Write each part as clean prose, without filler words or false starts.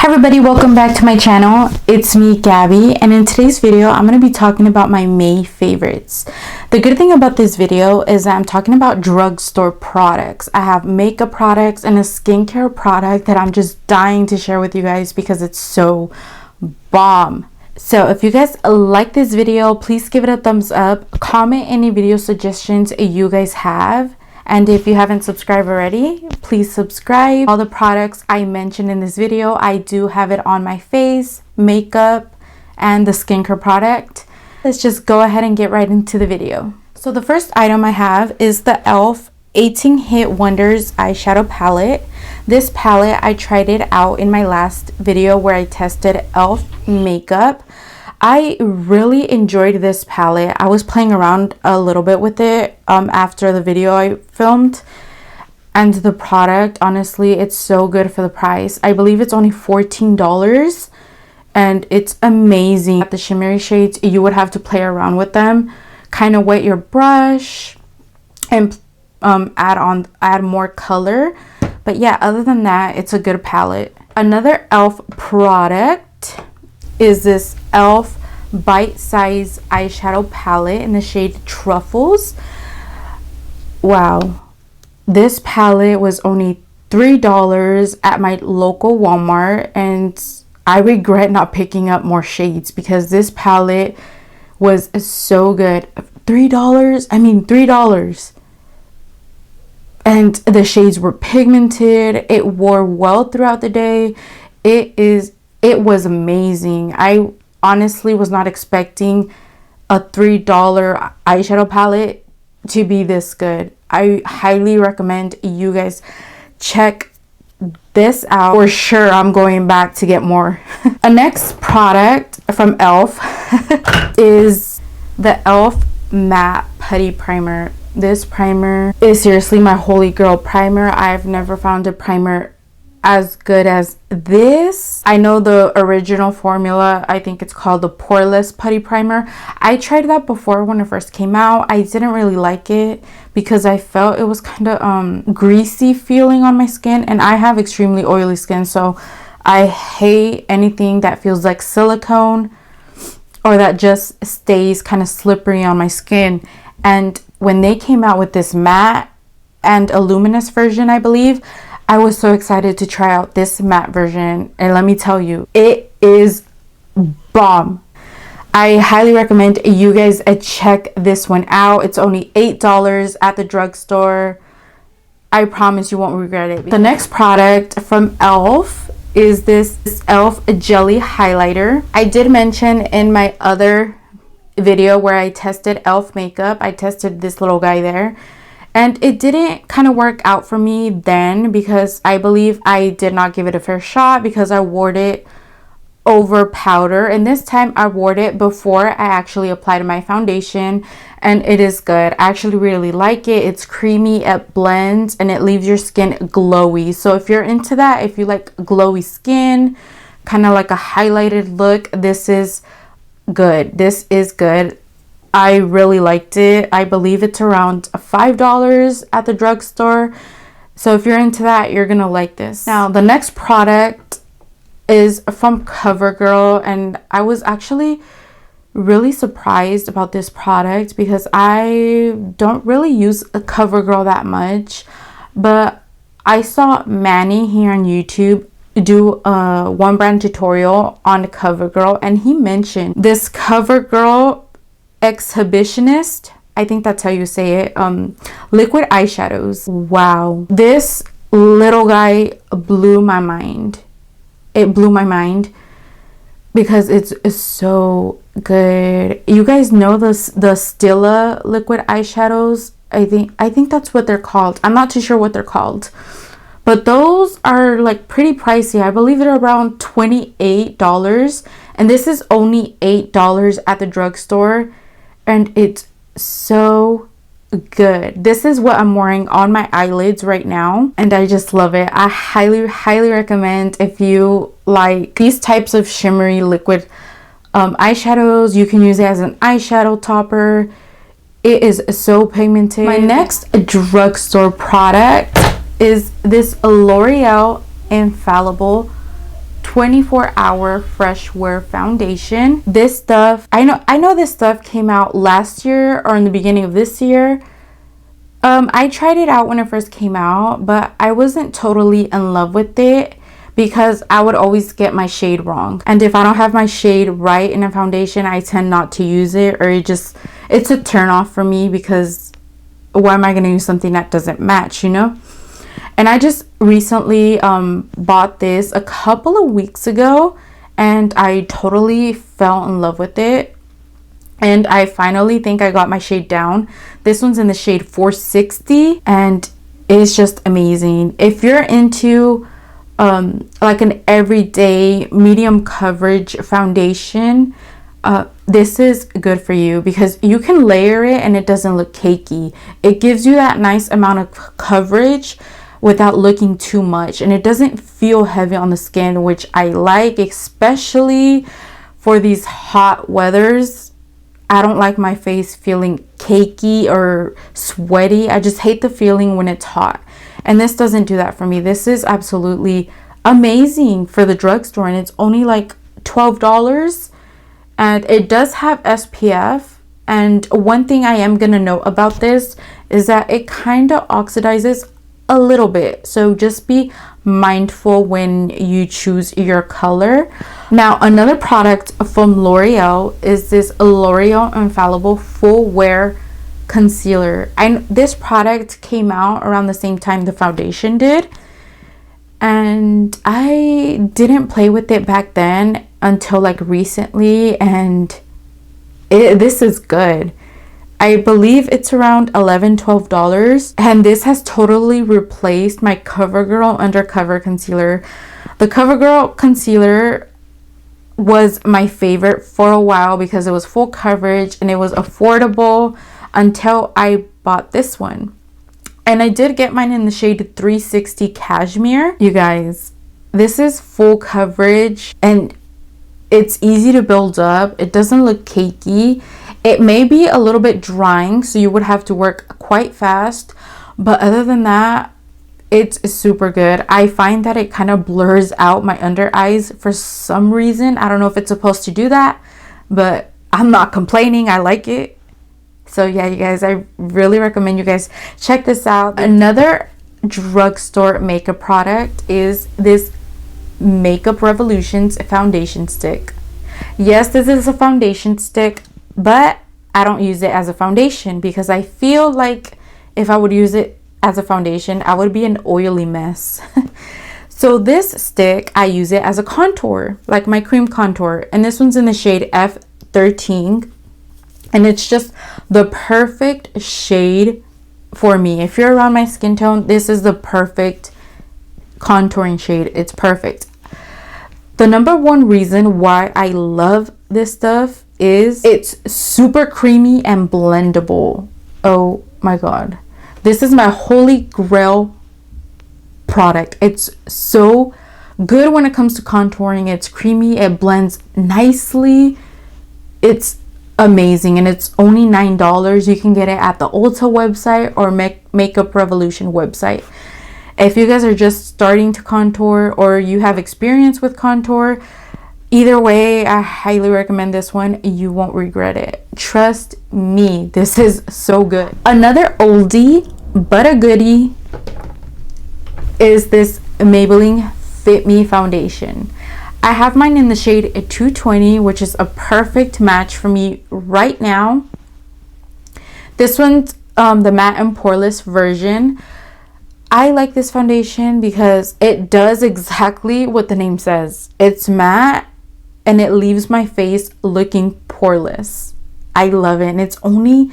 Everybody, welcome back to my channel. It's me, Gabby, and in today's video I'm going to be talking about my May favorites. The good thing about this video is that I'm talking about drugstore products. I have makeup products and a skincare product that I'm just dying to share with you guys because it's so bomb. So if you guys like this video, please give it a thumbs up, comment any video suggestions you guys have. And if you haven't subscribed already, please subscribe. All the products I mentioned in this video, I do have it on my face, makeup, and the skincare product. Let's just go ahead and get right into the video. So the first item I have is the e.l.f. 18 Hit Wonders eyeshadow palette. This palette, I tried it out in my last video where I tested e.l.f. makeup. I really enjoyed this palette. I was playing around a little bit with it after the video I filmed, and the product, honestly, it's so good for the price. I believe it's only $14 and it's amazing. The shimmery shades, you would have to play around with them, kind of wet your brush and add more color. But yeah, other than that, it's a good palette. Another e.l.f. product is this e.l.f. Bite Size eyeshadow palette in the shade Truffles. Wow, this palette was only $3 at my local Walmart, and I regret not picking up more shades because this palette was so good. $3, I mean $3. And the shades were pigmented. It wore well throughout the day. It was amazing. I honestly was not expecting a $3 eyeshadow palette to be this good. I highly recommend you guys check this out. For sure, I'm going back to get more. A next product from e.l.f. is the e.l.f. Matte Putty Primer. This primer is seriously my holy grail primer. I've never found a primer as good as this. I know the original formula, I think it's called the Poreless Putty Primer. I tried that before when it first came out. I didn't really like it because I felt it was kind of greasy feeling on my skin, and I have extremely oily skin, so I hate anything that feels like silicone or that just stays kind of slippery on my skin. And when they came out with this matte and a luminous version, I believe, I was so excited to try out this matte version, and let me tell you, it is bomb. I highly recommend you guys check this one out. It's only $8 at the drugstore. I promise you won't regret it. The next product from e.l.f. is this e.l.f. Jelly Highlighter. I did mention in my other video where I tested e.l.f. makeup, I tested this little guy there, and it didn't kind of work out for me then because I believe I did not give it a fair shot because I wore it over powder, and this time I wore it before I actually applied my foundation, and it is good. I actually really like it. It's creamy, it blends, and it leaves your skin glowy. So if you're into that, if you like glowy skin, kind of like a highlighted look, this is good. This is good. I really liked it. I believe it's around $5 at the drugstore. So if you're into that, you're gonna like this. Now the next product is from CoverGirl, and I was actually really surprised about this product because I don't really use a CoverGirl that much, but I saw Manny here on YouTube do a one brand tutorial on CoverGirl, and he mentioned this CoverGirl Exhibitionist, I think that's how you say it, liquid eyeshadows. Wow, this little guy blew my mind. It blew my mind because it's so good. You guys know the Stila liquid eyeshadows? I think that's what they're called. I'm not too sure what they're called, but those are like pretty pricey. I believe they're around $28, and this is only $8 at the drugstore, and it's so good. This is what I'm wearing on my eyelids right now, and I just love it. I highly recommend if you like these types of shimmery liquid eyeshadows. You can use it as an eyeshadow topper. It is so pigmented. My next drugstore product is this Loreal Infallible 24-hour fresh wear foundation. This stuff, I know this stuff came out last year or in the beginning of this year. I tried it out when it first came out, but I wasn't totally in love with it because I would always get my shade wrong. And if I don't have my shade right in a foundation, I tend not to use it, or it's a turn off for me, because why am I going to use something that doesn't match, you know? And I just recently bought this a couple of weeks ago, and I totally fell in love with it. And I finally think I got my shade down. This one's in the shade 460, and it's just amazing. If you're into like an everyday medium coverage foundation, this is good for you, because you can layer it and it doesn't look cakey. It gives you that nice amount of coverage without looking too much, and it doesn't feel heavy on the skin, which I like, especially for these hot weathers. I don't like my face feeling cakey or sweaty. I just hate the feeling when it's hot, and this doesn't do that for me. This is absolutely amazing for the drugstore, and it's only like $12, and it does have SPF. And one thing I am gonna note about this is that it kind of oxidizes a little bit, so just be mindful when you choose your color. Now, another product from Loreal is this Loreal Infallible Full Wear Concealer. This product came out around the same time the foundation did, and I didn't play with it back then until like recently, and this is good. I believe it's around $11-12, and this has totally replaced my CoverGirl Undercover Concealer. The CoverGirl Concealer was my favorite for a while because it was full coverage and it was affordable, until I bought this one. And I did get mine in the shade 360 Cashmere. You guys, this is full coverage and it's easy to build up. It doesn't look cakey. It may be a little bit drying, so you would have to work quite fast, but other than that, it's super good. I find that it kind of blurs out my under eyes for some reason. I don't know if it's supposed to do that, but I'm not complaining. I like it. So yeah, you guys, I really recommend you guys check this out. Another drugstore makeup product is this Makeup Revolutions foundation stick. Yes, this is a foundation stick, but I don't use it as a foundation because I feel like if I would use it as a foundation, I would be an oily mess. So this stick, I use it as a contour, like my cream contour. And this one's in the shade F13. And it's just the perfect shade for me. If you're around my skin tone, this is the perfect contouring shade. It's perfect. The number one reason why I love this stuff is it's super creamy and blendable. Oh my god, this is my holy grail product. It's so good when it comes to contouring. It's creamy, it blends nicely, it's amazing, and it's only $9. You can get it at the Ulta website or Makeup Revolution website. If you guys are just starting to contour or you have experience with contour, either way, I highly recommend this one. You won't regret it. Trust me, this is so good. Another oldie but a goodie is this Maybelline Fit Me foundation. I have mine in the shade 220, which is a perfect match for me right now. This one's the matte and poreless version. I like this foundation because it does exactly what the name says. It's matte and it leaves my face looking poreless. I love it, and it's only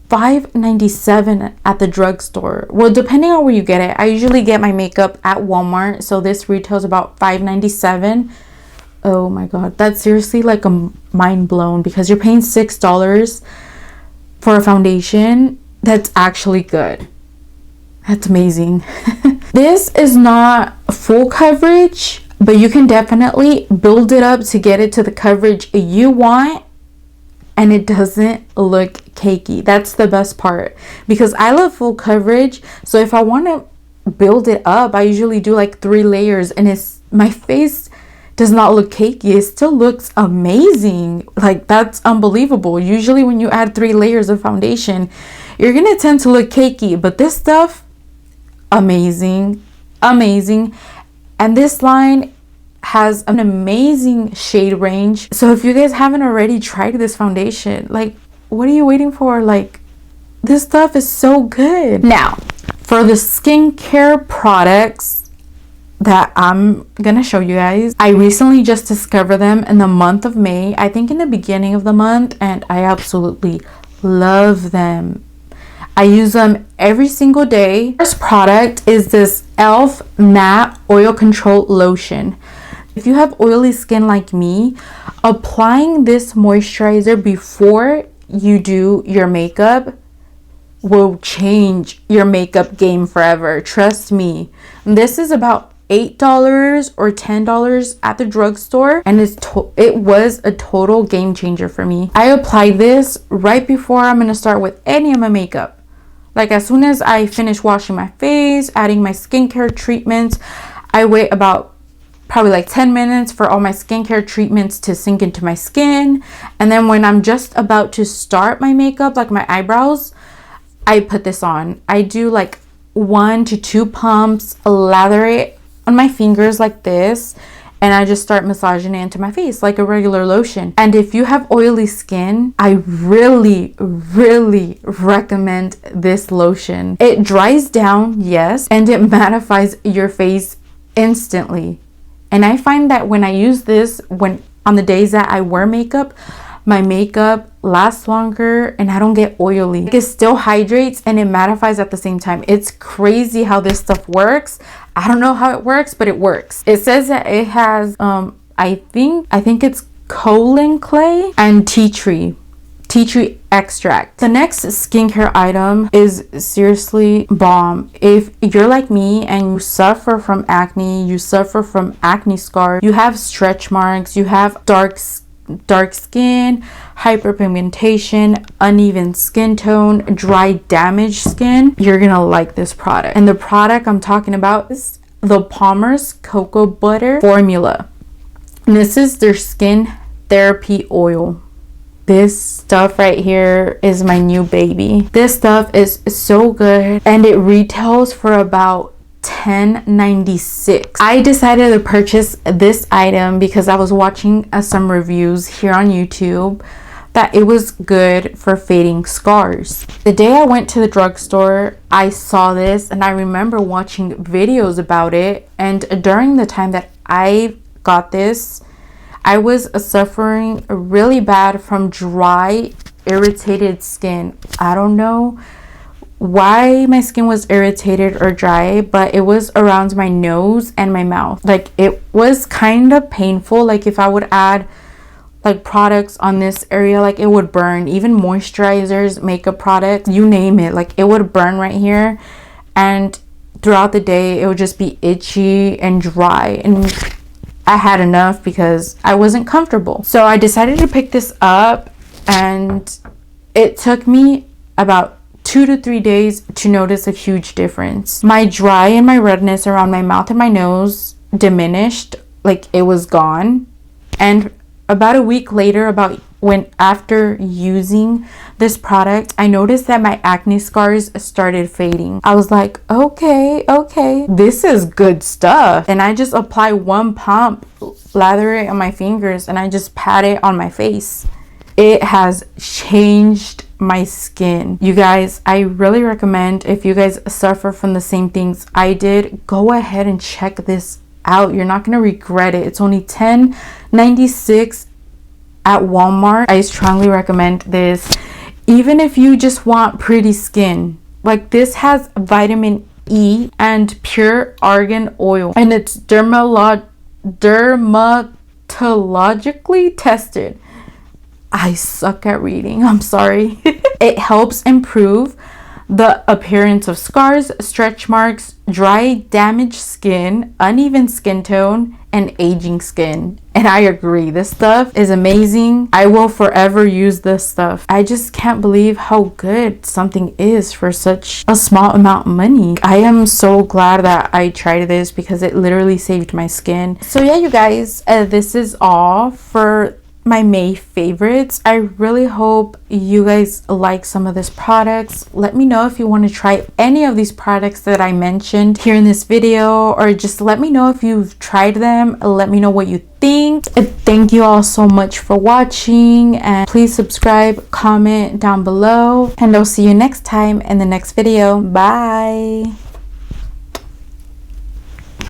$5.97 at the drugstore. Well, depending on where you get it. I usually get my makeup at Walmart, so this retails about $5.97. Oh my god, that's seriously like a mind blown, because you're paying $6 for a foundation that's actually good. That's amazing. This is not full coverage, but you can definitely build it up to get it to the coverage you want, and it doesn't look cakey. That's the best part, because I love full coverage. So if I want to build it up, I usually do like 3 layers, and my face does not look cakey. It still looks amazing. Like, that's unbelievable. Usually when you add 3 layers of foundation, you're gonna tend to look cakey, but this stuff, amazing, amazing. And this line has an amazing shade range. So if you guys haven't already tried this foundation, like, what are you waiting for? Like, this stuff is so good. Now, for the skincare products that I'm gonna show you guys, I recently just discovered them in the month of May, I think in the beginning of the month, and I absolutely love them. I use them every single day. First product is this e.l.f. matte oil control lotion. If you have oily skin like me, applying this moisturizer before you do your makeup will change your makeup game forever. Trust me. This is about $8 or $10 at the drugstore, and it was a total game changer for me. I applied this right before I'm gonna start with any of my makeup. Like, as soon as I finish washing my face, adding my skincare treatments, I wait about probably like 10 minutes for all my skincare treatments to sink into my skin. And then when I'm just about to start my makeup, like my eyebrows, I put this on. I do like 1 to 2 pumps, lather it on my fingers like this, and I just start massaging it into my face like a regular lotion. And if you have oily skin, I really recommend this lotion. It dries down, yes, and it mattifies your face instantly. And I find that when I use this, on the days that I wear makeup, my makeup lasts longer and I don't get oily. It still hydrates and it mattifies at the same time. It's crazy how this stuff works. I don't know how it works, but it works. It says that it has I think it's colon clay and tea tree extract. The next skincare item is seriously bomb. If you're like me and you suffer from acne, you suffer from acne scars, you have stretch marks, you have dark skin, hyperpigmentation, uneven skin tone, dry, damaged skin, you're gonna like this product. And the product I'm talking about is the Palmer's Cocoa Butter Formula. And this is their skin therapy oil. This stuff right here is my new baby. This stuff is so good, and it retails for about $10.96. I decided to purchase this item because I was watching some reviews here on YouTube that it was good for fading scars. The day I went to the drugstore, I saw this and I remember watching videos about it, and during the time that I got this, I was suffering really bad from dry, irritated skin. I don't know why my skin was irritated or dry, but it was around my nose and my mouth. Like, it was kind of painful. Like, if I would add like products on this area, like, it would burn. Even moisturizers, makeup products, you name it, like, it would burn right here. And throughout the day it would just be itchy and dry, and I had enough because I wasn't comfortable. So I decided to pick this up, and it took me about 2 to 3 days to notice a huge difference. My dry and my redness around my mouth and my nose diminished, like it was gone. And about a week later, after using this product, I noticed that my acne scars started fading. I was like, okay, this is good stuff. And I just apply 1 pump, lather it on my fingers, and I just pat it on my face. It has changed my skin. You guys, I really recommend, if you guys suffer from the same things I did, go ahead and check this out. You're not gonna regret it. It's only $10.96 at Walmart. I strongly recommend this. Even if you just want pretty skin, like, this has vitamin E and pure argan oil, and it's dermatologically tested. I suck at reading, I'm sorry. It helps improve the appearance of scars, stretch marks, dry, damaged skin, uneven skin tone, and aging skin. And I agree, this stuff is amazing. I will forever use this stuff. I just can't believe how good something is for such a small amount of money. I am so glad that I tried this because it literally saved my skin. So yeah, you guys, this is all for my May favorites. I really hope you guys like some of these products. Let me know if you want to try any of these products that I mentioned here in this video, or just let me know if you've tried them. Let me know what you think. Thank you all so much for watching, and please subscribe, comment down below, and I'll see you next time in the next video. Bye.